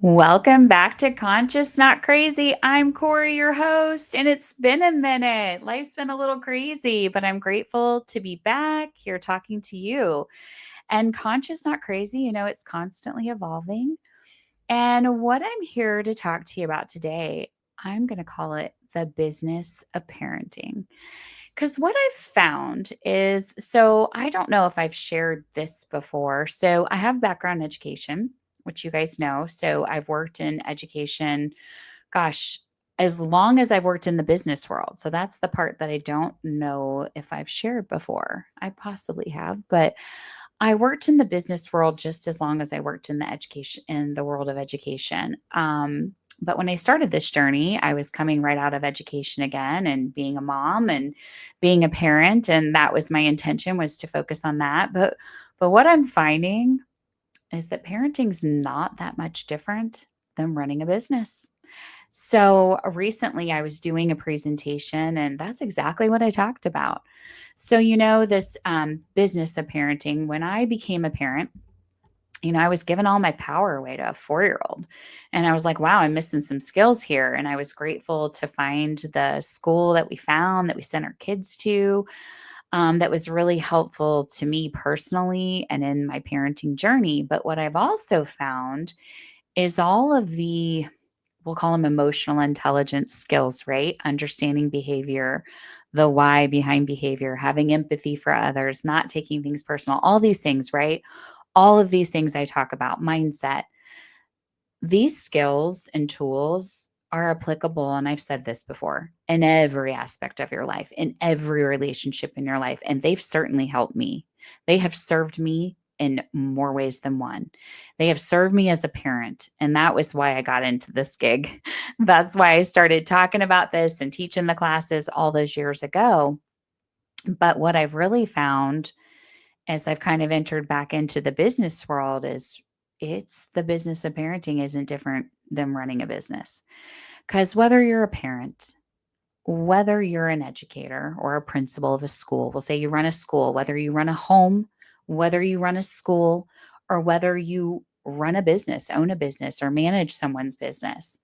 Welcome back to Conscious Not Crazy. I'm Kori, your host, and it's been a minute. Life's been a little crazy, but I'm grateful to be back here talking to you. And Conscious Not Crazy, it's constantly evolving. And what I'm here to talk to you about today, I'm going to call it the business of parenting. Because what I've found is I don't know if I've shared this before. So I have background in education, which you guys know. So I've worked in education, gosh, as long as I've worked in the business world. So that's the part that I don't know if I've shared before. I possibly have, but I worked in the business world just as long as I worked in the world of education. But when I started this journey, I was coming right out of education again and being a mom and being a parent, and that was my intention, was to focus on that. But what I'm finding is that parenting's not that much different than running a business. So recently I was doing a presentation, and that's exactly what I talked about. So, this business of parenting, when I became a parent, I was giving all my power away to a 4 year old. And I was like, wow, I'm missing some skills here. And I was grateful to find the school that we found, that we sent our kids to, that was really helpful to me personally and in my parenting journey. But what I've also found is all of the, we'll call them emotional intelligence skills, right? Understanding behavior, the why behind behavior, having empathy for others, not taking things personal, all these things, right? All of these things I talk about, mindset. These skills and tools are applicable, and I've said this before, in every aspect of your life, in every relationship in your life. And they've certainly helped me. They have served me in more ways than one. They have served me as a parent. And that was why I got into this gig. That's why I started talking about this and teaching the classes all those years ago. But what I've really found as I've kind of entered back into the business world is it's the business of parenting isn't different than running a business. Because whether you're a parent, whether you're an educator or a principal of a school, we'll say you run a school, whether you run a home, whether you run a school, or whether you run a business, own a business, or manage someone's business,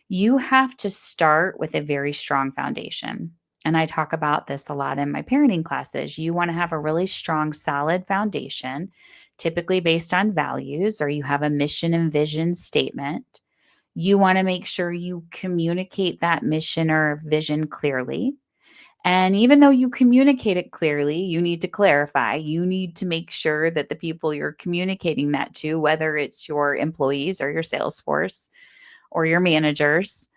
you have to start with a very strong foundation. And I talk about this a lot in my parenting classes. You want to have a really strong, solid foundation, typically based on values, or you have a mission and vision statement. You want to make sure you communicate that mission or vision clearly. And even though you communicate it clearly, you need to clarify. You need to make sure that the people you're communicating that to, whether it's your employees or your sales force or your managers,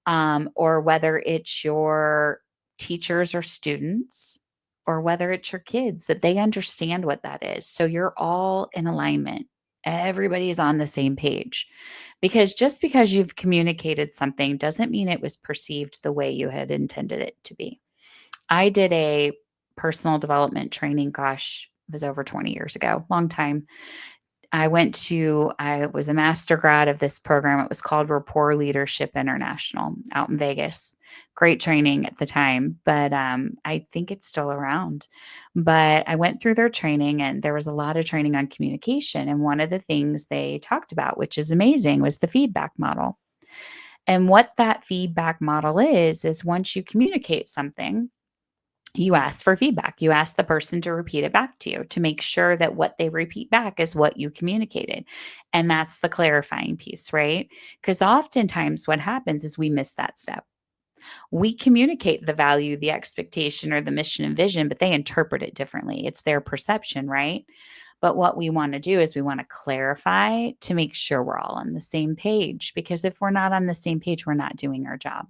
or whether it's your teachers or students, or whether it's your kids, that they understand what that is. So you're all in alignment. Everybody's on the same page. Because just because you've communicated something doesn't mean it was perceived the way you had intended it to be. I did a personal development training, gosh, it was over 20 years ago, long time. I was a master grad of this program. It was called Rapport Leadership International out in Vegas. Great training at the time, but I think it's still around. But I went through their training, and there was a lot of training on communication. And one of the things they talked about, which is amazing, was the feedback model. And what that feedback model is once you communicate something, you ask for feedback. You ask the person to repeat it back to you to make sure that what they repeat back is what you communicated. And that's the clarifying piece, right? Because oftentimes what happens is we miss that step. We communicate the value, the expectation, or the mission and vision, but they interpret it differently. It's their perception, right? But what we want to do is we want to clarify to make sure we're all on the same page. Because if we're not on the same page, we're not doing our job.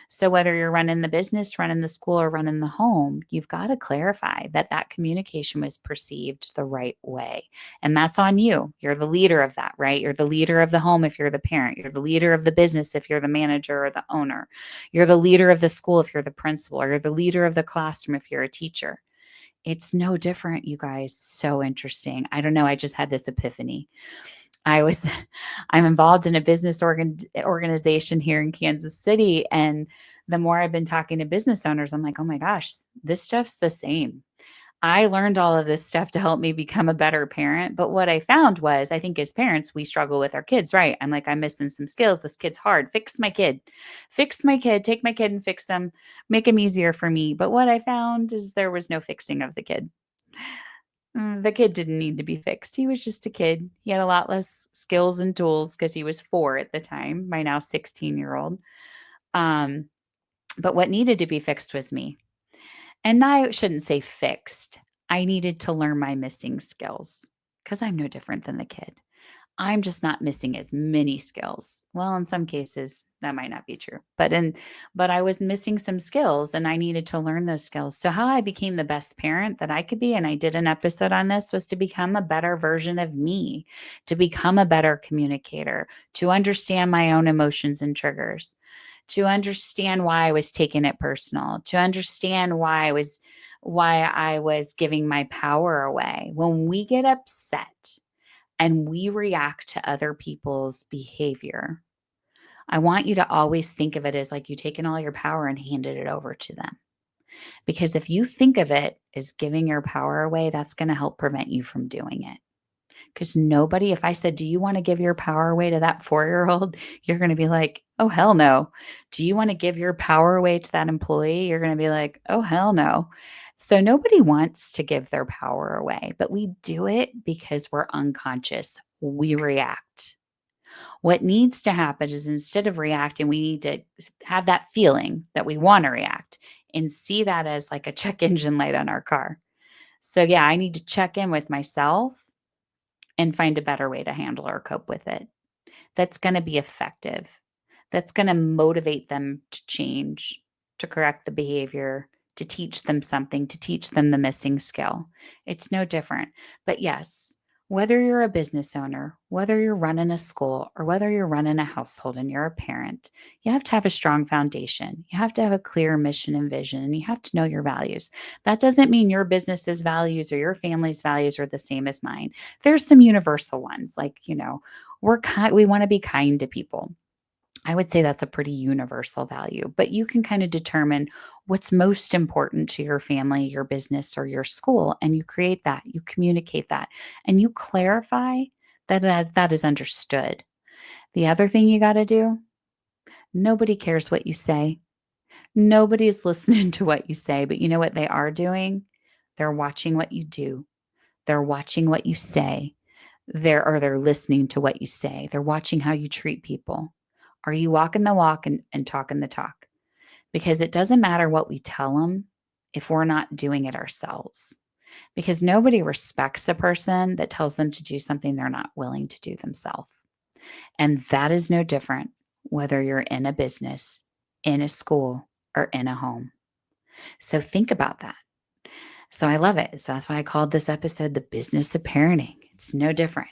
So whether you're running the business, running the school, or running the home, you've got to clarify that that communication was perceived the right way. And that's on you. You're the leader of that, right? You're the leader of the home if you're the parent. You're the leader of the business if you're the manager or the owner. You're the leader of the school if you're the principal, or you're the leader of the classroom if you're a teacher. It's no different, you guys. So interesting. I don't know. I just had this epiphany. I was I'm involved in a business organization here in Kansas City, and the more I've been talking to business owners, I'm like, "Oh my gosh, this stuff's the same." I learned all of this stuff to help me become a better parent. But what I found was, I think as parents, we struggle with our kids, right? I'm like, I'm missing some skills. This kid's hard. Fix my kid. Fix my kid. Take my kid and fix them. Make them easier for me. But what I found is there was no fixing of the kid. The kid didn't need to be fixed. He was just a kid. He had a lot less skills and tools because he was 4 at the time, my now 16-year-old. Um, but what needed to be fixed was me. And I shouldn't say fixed. I needed to learn my missing skills because I'm no different than the kid. I'm just not missing as many skills. Well, in some cases that might not be true. But I was missing some skills and I needed to learn those skills. So how I became the best parent that I could be, and I did an episode on this, was to become a better version of me, to become a better communicator, to understand my own emotions and triggers, to understand why I was taking it personal, to understand why I was giving my power away. When we get upset and we react to other people's behavior, I want you to always think of it as like you taking all your power and handed it over to them. Because if you think of it as giving your power away, that's going to help prevent you from doing it. Because nobody, if I said, do you want to give your power away to that 4-year-old? You're going to be like, oh, hell no. Do you want to give your power away to that employee? You're going to be like, oh, hell no. So nobody wants to give their power away, but we do it because we're unconscious. We react. What needs to happen is instead of reacting, we need to have that feeling that we want to react and see that as like a check engine light on our car. So, yeah, I need to check in with myself and find a better way to handle or cope with it that's going to be effective, that's going to motivate them to change, to correct the behavior, to teach them something, to teach them the missing skill. It's no different. But yes, whether you're a business owner, whether you're running a school, or whether you're running a household and you're a parent, you have to have a strong foundation. You have to have a clear mission and vision, and you have to know your values. That doesn't mean your business's values or your family's values are the same as mine. There's some universal ones, like, we want to be kind to people. I would say that's a pretty universal value, but you can kind of determine what's most important to your family, your business, or your school. And you create that, you communicate that, and you clarify that is understood. The other thing you got to do, nobody cares what you say. Nobody's listening to what you say, but you know what they are doing? They're watching what you do. They're watching what you say. They're listening to what you say. They're watching how you treat people. Are you walking the walk and talking the talk? Because it doesn't matter what we tell them if we're not doing it ourselves. Because nobody respects a person that tells them to do something they're not willing to do themselves. And that is no different whether you're in a business, in a school, or in a home. So think about that. So I love it. So that's why I called this episode The Business of Parenting. It's no different.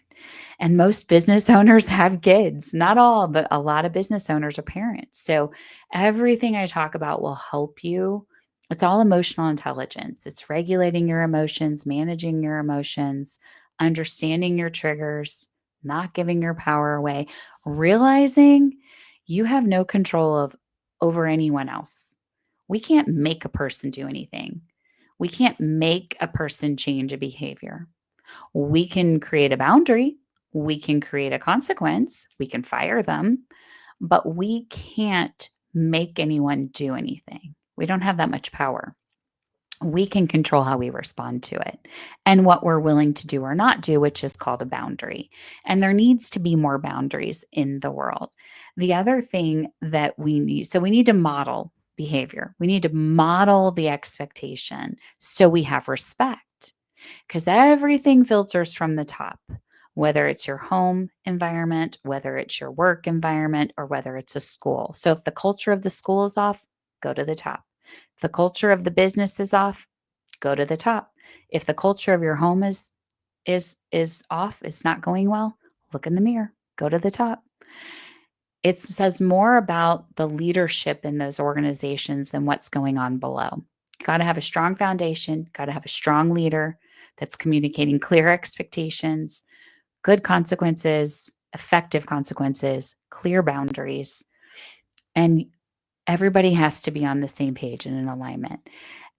And most business owners have kids. Not all, but a lot of business owners are parents. So everything I talk about will help you. It's all emotional intelligence. It's regulating your emotions, managing your emotions, understanding your triggers, not giving your power away, realizing you have no control over anyone else. We can't make a person do anything. We can't make a person change a behavior. We can create a boundary, we can create a consequence, we can fire them, but we can't make anyone do anything. We don't have that much power. We can control how we respond to it and what we're willing to do or not do, which is called a boundary. And there needs to be more boundaries in the world. The other thing that we need, so we need to model behavior. We need to model the expectation so we have respect, because everything filters from the top, whether it's your home environment, whether it's your work environment, or whether it's a school. So if the culture of the school is off, go to the top. If the culture of the business is off, go to the top. If the culture of your home is off, it's not going well, look in the mirror, go to the top. It says more about the leadership in those organizations than what's going on below. Got to have a strong foundation, got to have a strong leader that's communicating clear expectations, good consequences, effective consequences, clear boundaries, and everybody has to be on the same page and in alignment.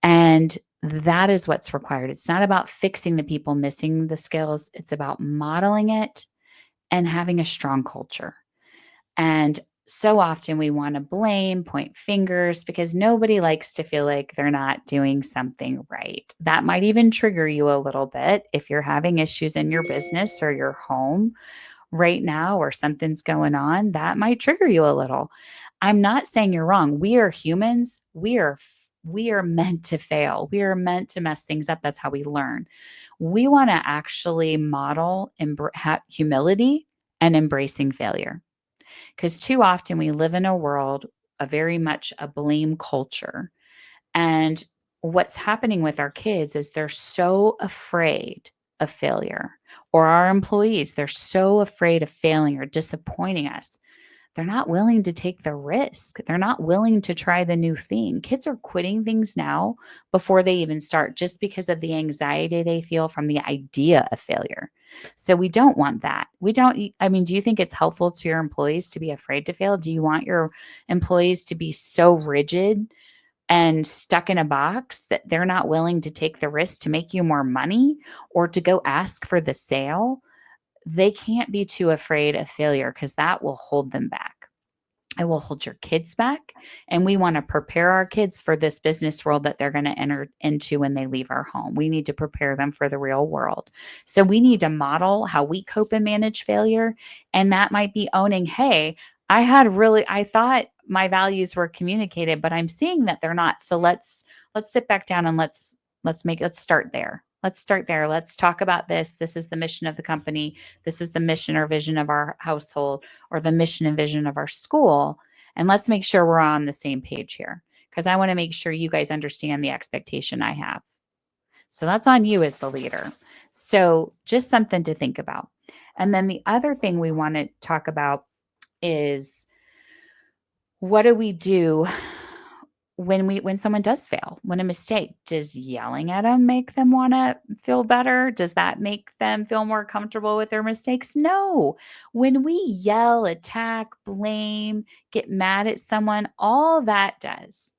And That is what's required. It's not about fixing the people missing the skills. It's about modeling it and having a strong culture. And so often we want to blame, point fingers, because nobody likes to feel like they're not doing something right. That might even trigger you a little bit if you're having issues in your business or your home right now, or something's going on. That might trigger you a little. I'm not saying you're wrong. We are humans. We are meant to fail. We are meant to mess things up. That's how we learn. We want to actually model humility and embracing failure, because too often we live in a world, a very much a blame culture. And what's happening with our kids is they're so afraid of failure, or our employees, they're so afraid of failing or disappointing us. They're not willing to take the risk. They're not willing to try the new thing. Kids are quitting things now before they even start, just because of the anxiety they feel from the idea of failure. So we don't want that. We don't, I mean, do you think it's helpful to your employees to be afraid to fail? Do you want your employees to be so rigid and stuck in a box that they're not willing to take the risk to make you more money or to go ask for the sale? They can't be too afraid of failure, because that will hold them back. It will hold your kids back. And we want to prepare our kids for this business world that they're going to enter into when they leave our home. We need to prepare them for the real world. So we need to model how we cope and manage failure. And that might be owning, hey, I thought my values were communicated, but I'm seeing that they're not. So let's sit back down and let's start there. Let's start there. Let's talk about this. This is the mission of the company. This is the mission or vision of our household, or the mission and vision of our school. And let's make sure we're on the same page here, because I want to make sure you guys understand the expectation I have. So that's on you as the leader. So just something to think about. And then the other thing we want to talk about is, what do we do when someone does fail, when a mistake? Does yelling at them make them want to feel better? Does that make them feel more comfortable with their mistakes? No. When we yell, attack, blame, get mad at someone, all that does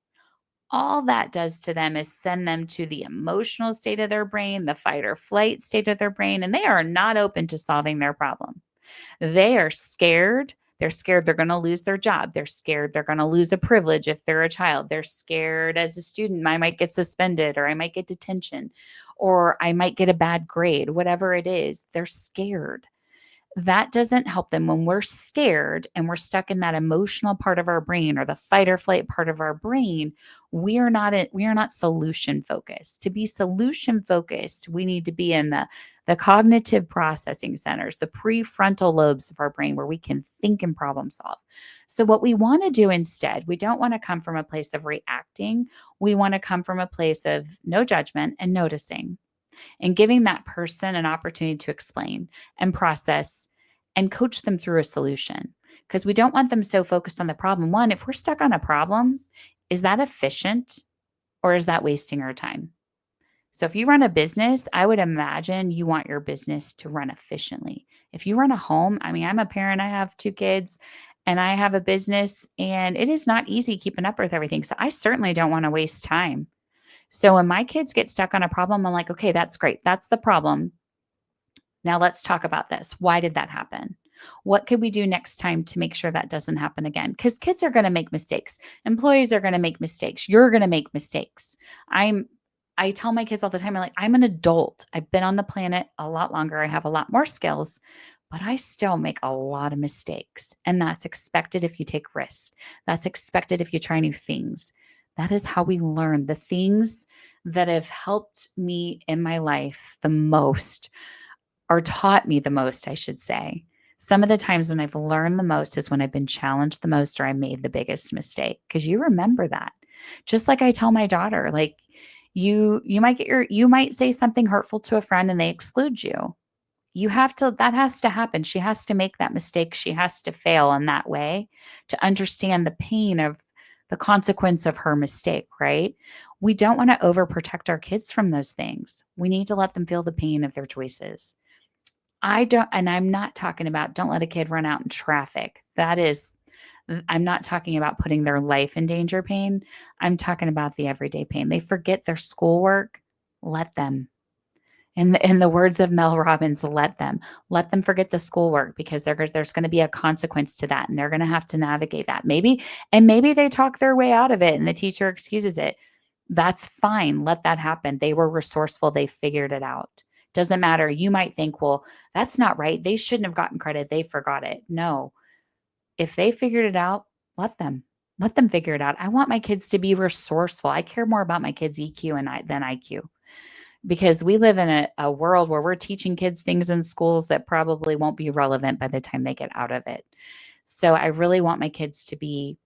to them is send them to the emotional state of their brain, the fight or flight state of their brain, and they are not open to solving their problem. They are scared. They're scared they're going to lose their job. They're scared they're going to lose a privilege if they're a child. They're scared as a student, I might get suspended, or I might get detention, or I might get a bad grade, whatever it is. They're scared. That doesn't help them. When we're scared and we're stuck in that emotional part of our brain, or the fight or flight part of our brain, we are not solution focused. To be solution focused, we need to be in the cognitive processing centers, the prefrontal lobes of our brain, where we can think and problem solve. So what we want to do instead, we don't want to come from a place of reacting. We want to come from a place of no judgment and noticing, and giving that person an opportunity to explain and process and coach them through a solution. Because we don't want them so focused on the problem. One, if we're stuck on a problem, is that efficient, or is that wasting our time? So if you run a business, I would imagine you want your business to run efficiently. If you run a home, I mean, I'm a parent, I have 2 kids, and I have a business, and it is not easy keeping up with everything. So I certainly don't want to waste time. So when my kids get stuck on a problem, I'm like, okay, that's great. That's the problem. Now let's talk about this. Why did that happen? What could we do next time to make sure that doesn't happen again? Because kids are going to make mistakes. Employees are going to make mistakes. You're going to make mistakes. I tell my kids all the time, I'm an adult. I've been on the planet a lot longer. I have a lot more skills, but I still make a lot of mistakes. And that's expected if you take risks. That's expected if you try new things. That is how we learn. The things that have helped me in my life the most, or taught me the most, I should say. Some of the times when I've learned the most is when I've been challenged the most, or I made the biggest mistake, because you remember that. Just like I tell my daughter, like, you might say something hurtful to a friend and they exclude you. That has to happen. She has to make that mistake. She has to fail in that way to understand the pain of the consequence of her mistake, right? We don't want to overprotect our kids from those things. We need to let them feel the pain of their choices. And I'm not talking about don't let a kid run out in traffic. I'm not talking about putting their life in danger pain. I'm talking about the everyday pain. They forget their schoolwork. Let them. In the words of Mel Robbins, let them forget the schoolwork because there's going to be a consequence to that, and they're going to have to navigate that. Maybe they talk their way out of it, and the teacher excuses it. That's fine. Let that happen. They were resourceful. They figured it out. Doesn't matter. You might think, well, that's not right. They shouldn't have gotten credit. They forgot it. No, if they figured it out, let them. Let them figure it out. I want my kids to be resourceful. I care more about my kids' EQ than IQ, because we live in a world where we're teaching kids things in schools that probably won't be relevant by the time they get out of it. So I really want my kids to be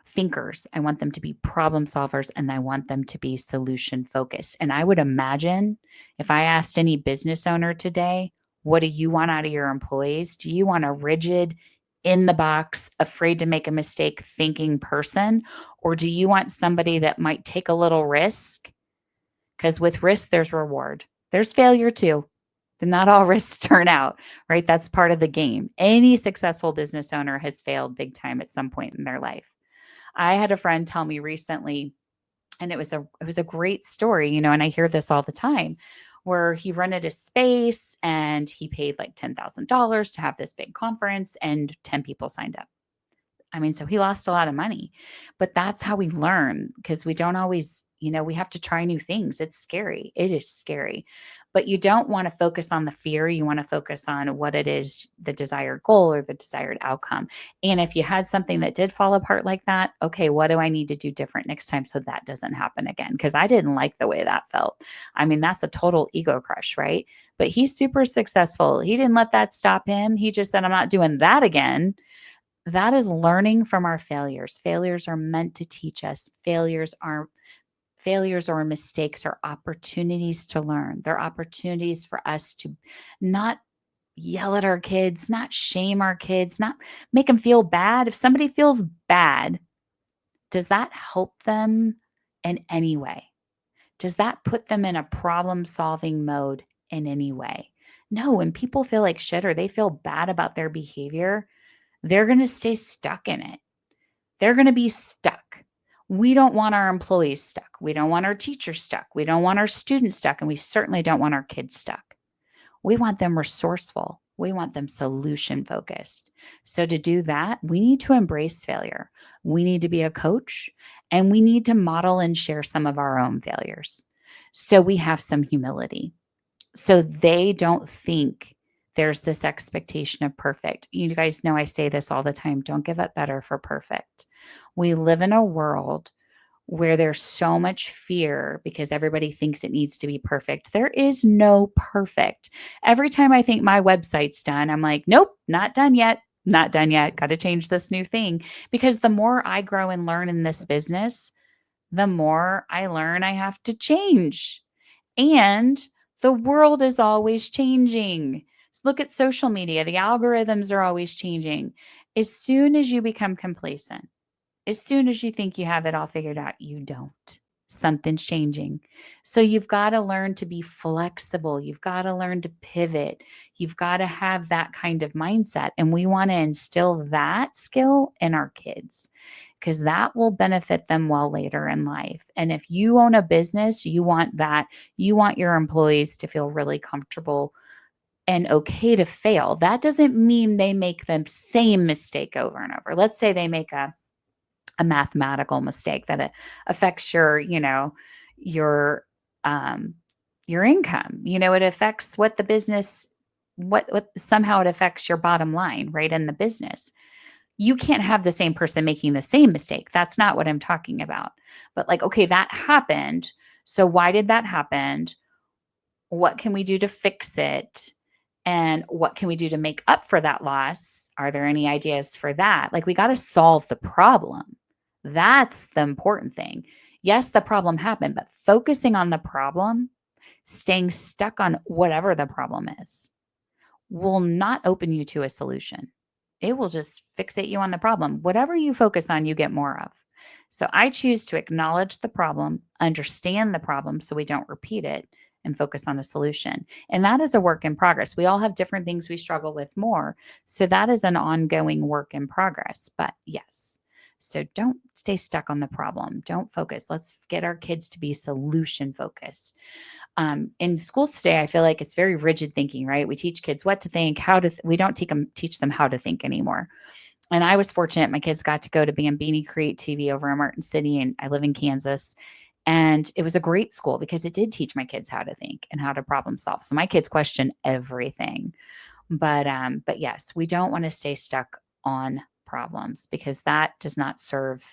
thinkers. I want them to be problem solvers, and I want them to be solution focused. And I would imagine if I asked any business owner today, what do you want out of your employees? Do you want a rigid, in the box, afraid to make a mistake thinking person? Or do you want somebody that might take a little risk? Because with risk, there's reward. There's failure too. Not all risks turn out, right? That's part of the game. Any successful business owner has failed big time at some point in their life. I had a friend tell me recently, and it was a great story, and I hear this all the time, where he rented a space and he paid like $10,000 to have this big conference, and 10 people signed up. I mean, so he lost a lot of money, but that's how we learn, because we don't always, we have to try new things. It's scary. It is scary, but you don't want to focus on the fear. You want to focus on what it is, the desired goal or the desired outcome. And if you had something that did fall apart like that, okay, what do I need to do different next time so that doesn't happen again? Because I didn't like the way that felt. I mean, that's a total ego crush, right? But he's super successful. He didn't let that stop him. He just said, I'm not doing that again. That is learning from our failures. Failures are meant to teach us. Failures or mistakes are opportunities to learn. They're opportunities for us to not yell at our kids, not shame our kids, not make them feel bad. If somebody feels bad, does that help them in any way? Does that put them in a problem-solving mode in any way? No, when people feel like shit or they feel bad about their behavior, they're going to stay stuck in it. They're going to be stuck. We don't want our employees stuck. We don't want our teachers stuck. We don't want our students stuck. And we certainly don't want our kids stuck. We want them resourceful. We want them solution focused. So to do that, we need to embrace failure. We need to be a coach, and we need to model and share some of our own failures. So we have some humility. So they don't think there's this expectation of perfect. You guys know I say this all the time. Don't give up better for perfect. We live in a world where there's so much fear because everybody thinks it needs to be perfect. There is no perfect. Every time I think my website's done, I'm like, nope, not done yet. Not done yet. Got to change this new thing. Because the more I grow and learn in this business, the more I learn I have to change. And the world is always changing. So look at social media. The algorithms are always changing. As soon as you become complacent, as soon as you think you have it all figured out, you don't. Something's changing. So you've got to learn to be flexible. You've got to learn to pivot. You've got to have that kind of mindset. And we want to instill that skill in our kids, because that will benefit them well later in life. And if you own a business, you want that. You want your employees to feel really comfortable and okay to fail. That doesn't mean they make the same mistake over and over. Let's say they make a mathematical mistake that it affects your income. It affects what the business, what somehow it affects your bottom line, right, in the business. You can't have the same person making the same mistake. That's not what I'm talking about. But like, okay, that happened. So why did that happen? What can we do to fix it? And what can we do to make up for that loss? Are there any ideas for that? Like, we got to solve the problem. That's the important thing. Yes, the problem happened, but focusing on the problem, staying stuck on whatever the problem is, will not open you to a solution. It will just fixate you on the problem. Whatever you focus on, you get more of. So I choose to acknowledge the problem, understand the problem so we don't repeat it, and focus on a solution. And that is a work in progress. We all have different things we struggle with more. So that is an ongoing work in progress. But yes, so don't stay stuck on the problem. Don't focus. Let's get our kids to be solution focused. In schools today, I feel like it's very rigid thinking, right? We teach kids what to think, we don't teach them how to think anymore. And I was fortunate. My kids got to go to Bambini Create TV over in Martin City, and I live in Kansas. And it was a great school because it did teach my kids how to think and how to problem solve. So my kids question everything. But yes, we don't want to stay stuck on problems because that does not serve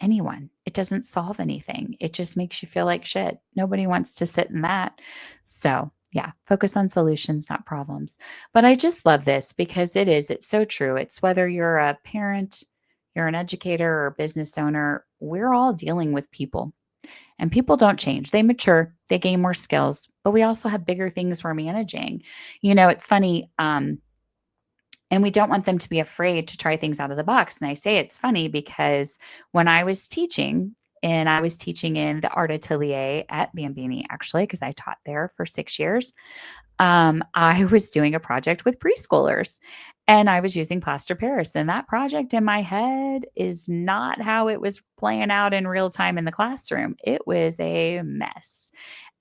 anyone. It doesn't solve anything. It just makes you feel like shit. Nobody wants to sit in that. So yeah, focus on solutions, not problems. But I just love this because it's so true. It's whether you're a parent, you're an educator, or a business owner, we're all dealing with people. And people don't change. They mature, they gain more skills, but we also have bigger things we're managing. It's funny. And we don't want them to be afraid to try things out of the box. And I say it's funny because when I was teaching, and I was teaching in the art atelier at Bambini, actually, because I taught there for 6 years. I was doing a project with preschoolers and I was using plaster Paris. And that project in my head is not how it was playing out in real time in the classroom. It was a mess.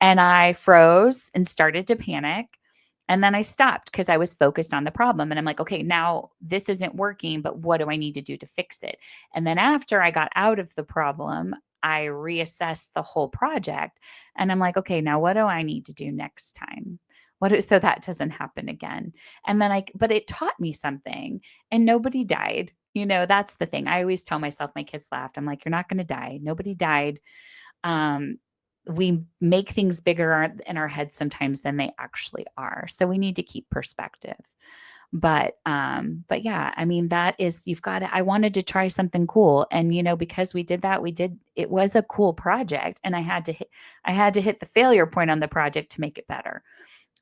And I froze and started to panic. And then I stopped because I was focused on the problem. And I'm like, okay, now this isn't working, but what do I need to do to fix it? And then after I got out of the problem, I reassessed the whole project. And I'm like, okay, now what do I need to do next time? So that doesn't happen again. And then but it taught me something and nobody died. That's the thing. I always tell myself, my kids laughed. I'm like, you're not going to die. Nobody died. Um, we make things bigger in our heads sometimes than they actually are. So we need to keep perspective. But yeah, I mean, you've got to, I wanted to try something cool. And, because we did that, it was a cool project and I had to hit the failure point on the project to make it better.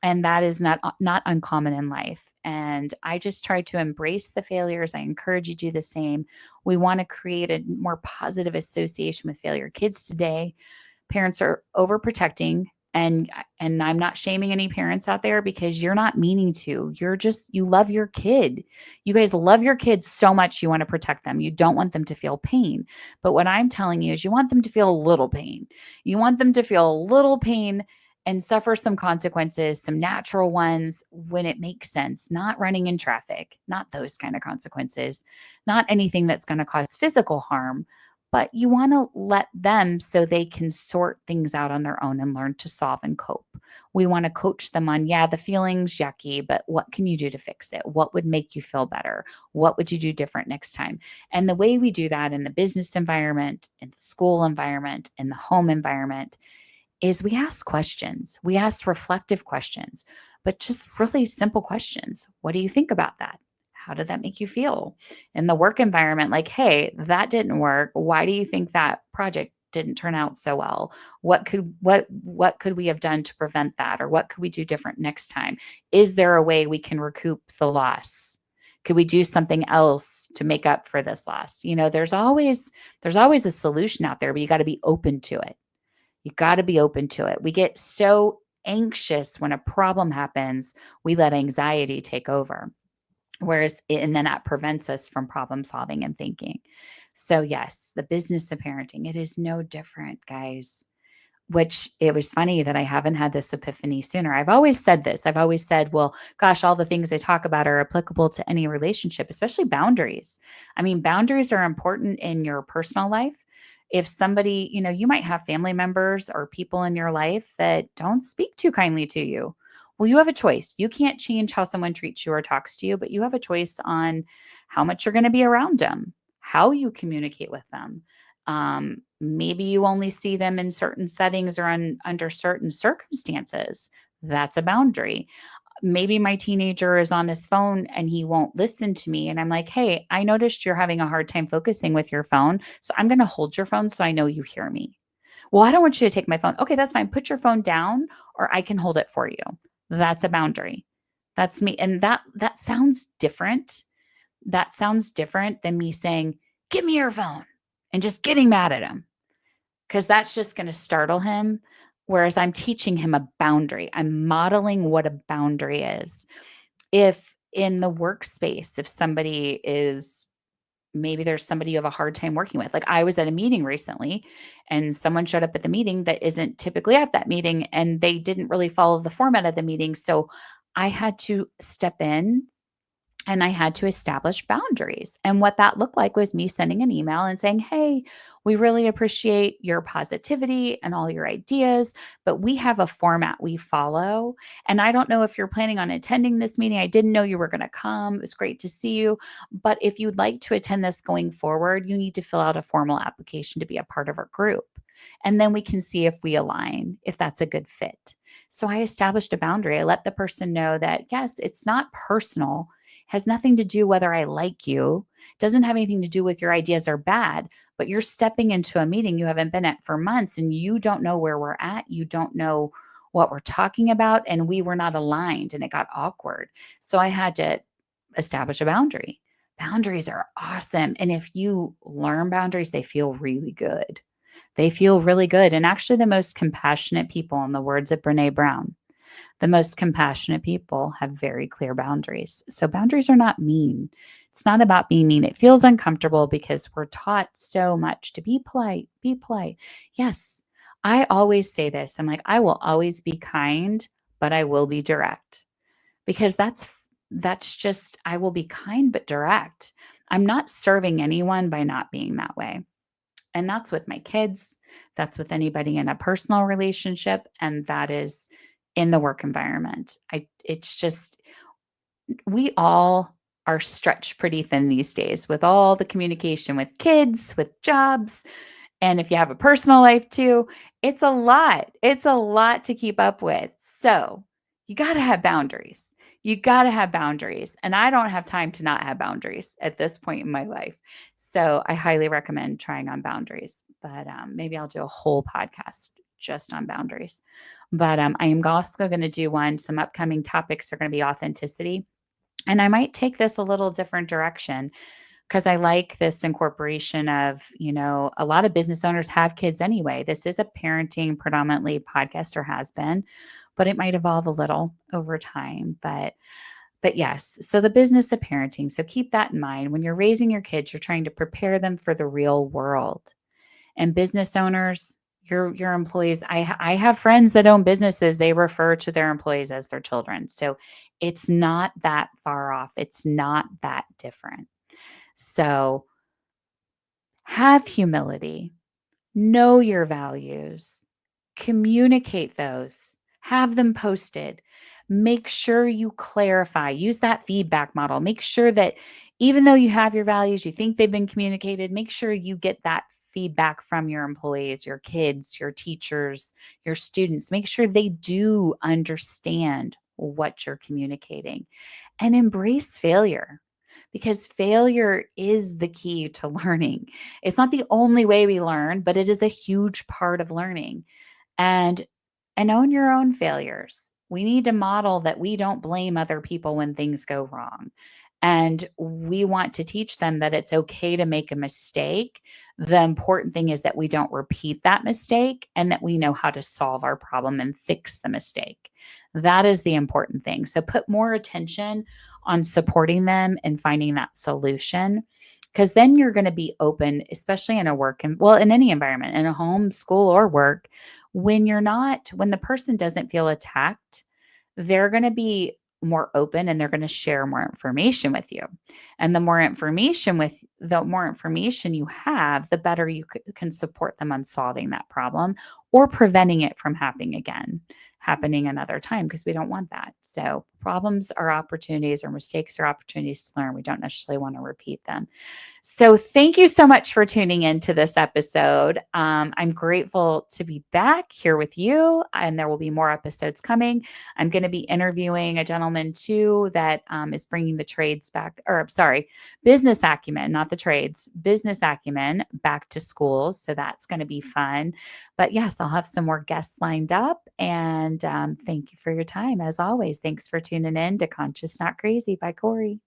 And that is not uncommon in life. And I just try to embrace the failures. I encourage you to do the same. We want to create a more positive association with failure. Kids today, parents are overprotecting, and I'm not shaming any parents out there because you're not meaning to. You love your kid. You guys love your kids so much you want to protect them. You don't want them to feel pain. But what I'm telling you is you want them to feel a little pain. You want them to feel a little pain and suffer some consequences, some natural ones when it makes sense, not running in traffic, not those kind of consequences, not anything that's going to cause physical harm, but you want to let them so they can sort things out on their own and learn to solve and cope. We want to coach them on, yeah, the feeling's yucky, but what can you do to fix it? What would make you feel better? What would you do different next time? And the way we do that in the business environment, in the school environment, in the home environment, is we ask questions. We ask reflective questions, but just really simple questions. What do you think about that? How did that make you feel? In the work environment, like, hey, that didn't work. Why do you think that project didn't turn out so well? What could we have done to prevent that? Or what could we do different next time? Is there a way we can recoup the loss? Could we do something else to make up for this loss? There's always a solution out there, but you got to be open to it. You got to be open to it. We get so anxious when a problem happens, we let anxiety take over. And then that prevents us from problem solving and thinking. So yes, the business of parenting, it is no different, guys. Which it was funny that I haven't had this epiphany sooner. I've always said this. I've always said, well, gosh, all the things I talk about are applicable to any relationship, especially boundaries. I mean, boundaries are important in your personal life. If somebody, you might have family members or people in your life that don't speak too kindly to you. Well, you have a choice. You can't change how someone treats you or talks to you, but you have a choice on how much you're going to be around them, how you communicate with them. Maybe you only see them in certain settings or under certain circumstances. That's a boundary. Maybe my teenager is on his phone and he won't listen to me. And I'm like, hey, I noticed you're having a hard time focusing with your phone. So I'm going to hold your phone so I know you hear me. Well, I don't want you to take my phone. Okay, that's fine. Put your phone down or I can hold it for you. That's a boundary. That's me. And that sounds different. That sounds different than me saying, give me your phone and just getting mad at him, because that's just going to startle him. Whereas I'm teaching him a boundary. I'm modeling what a boundary is. If in the workspace, if somebody is maybe there's somebody you have a hard time working with. Like I was at a meeting recently and someone showed up at the meeting that isn't typically at that meeting and they didn't really follow the format of the meeting. So I had to step in and I had to establish boundaries. And what that looked like was me sending an email and saying, "Hey, we really appreciate your positivity and all your ideas, but we have a format we follow. And I don't know if you're planning on attending this meeting. I didn't know you were going to come. It was great to see you. But if you'd like to attend this going forward, you need to fill out a formal application to be a part of our group. And then we can see if we align, if that's a good fit." So I established a boundary. I let the person know that, yes, it's not personal, has nothing to do whether I like you, doesn't have anything to do with your ideas are bad, but you're stepping into a meeting you haven't been at for months and you don't know where we're at. You don't know what we're talking about. And we were not aligned and it got awkward. So I had to establish a boundary. Boundaries are awesome. And if you learn boundaries, they feel really good. They feel really good. And actually, the most compassionate people, in the words of Brene Brown, the most compassionate people have very clear boundaries. So boundaries are not mean. It's not about being mean. It feels uncomfortable because we're taught so much to be polite, be polite. Yes, I always say this. I'm like, I will always be kind, but I will be direct because that's just I will be kind but direct. I'm not serving anyone by not being that way. And that's with my kids, that's with anybody in a personal relationship, and that is in the work environment. It's just we all are stretched pretty thin these days with all the communication with kids, with jobs, and if you have a personal life too, it's a lot. It's a lot to keep up with. So you got to have boundaries. You got to have boundaries. And I don't have time to not have boundaries at this point in my life. So I highly recommend trying on boundaries. But maybe I'll do a whole podcast just on boundaries. But I am also going to do one. Some upcoming topics are going to be authenticity. And I might take this a little different direction because I like this incorporation of, a lot of business owners have kids anyway. This is a parenting predominantly podcast or has been, but it might evolve a little over time. But yes, so the business of parenting. So keep that in mind. When you're raising your kids, you're trying to prepare them for the real world. And business owners, your employees, I have friends that own businesses. They refer to their employees as their children. So it's not that far off. It's not that different. So have humility, know your values, communicate those, have them posted. Make sure you clarify, use that feedback model. Make sure that even though you have your values, you think they've been communicated, make sure you get that feedback from your employees, your kids, your teachers, your students. Make sure they do understand what you're communicating and embrace failure because failure is the key to learning. It's not the only way we learn, but it is a huge part of learning. And own your own failures. We need to model that we don't blame other people when things go wrong. And we want to teach them that it's okay to make a mistake. The important thing is that we don't repeat that mistake and that we know how to solve our problem and fix the mistake. That is the important thing. So put more attention on supporting them and finding that solution because then you're going to be open, especially in a work and in any environment, in a home, school, or work. When the person doesn't feel attacked, they're going to be more open and they're going to share more information with you. And the more information you have, the better you can support them on solving that problem or preventing it from happening another time because we don't want that. So problems are opportunities or mistakes are opportunities to learn. We don't necessarily want to repeat them. So thank you so much for tuning into this episode. I'm grateful to be back here with you, and there will be more episodes coming. I'm going to be interviewing a gentleman too that is bringing the trades back, or sorry, business acumen, not the trades, business acumen back to schools. So that's going to be fun. But yes, I'll have some more guests lined up. And thank you for your time. As always, thanks for tuning in to Conscious Not Crazy by Kori.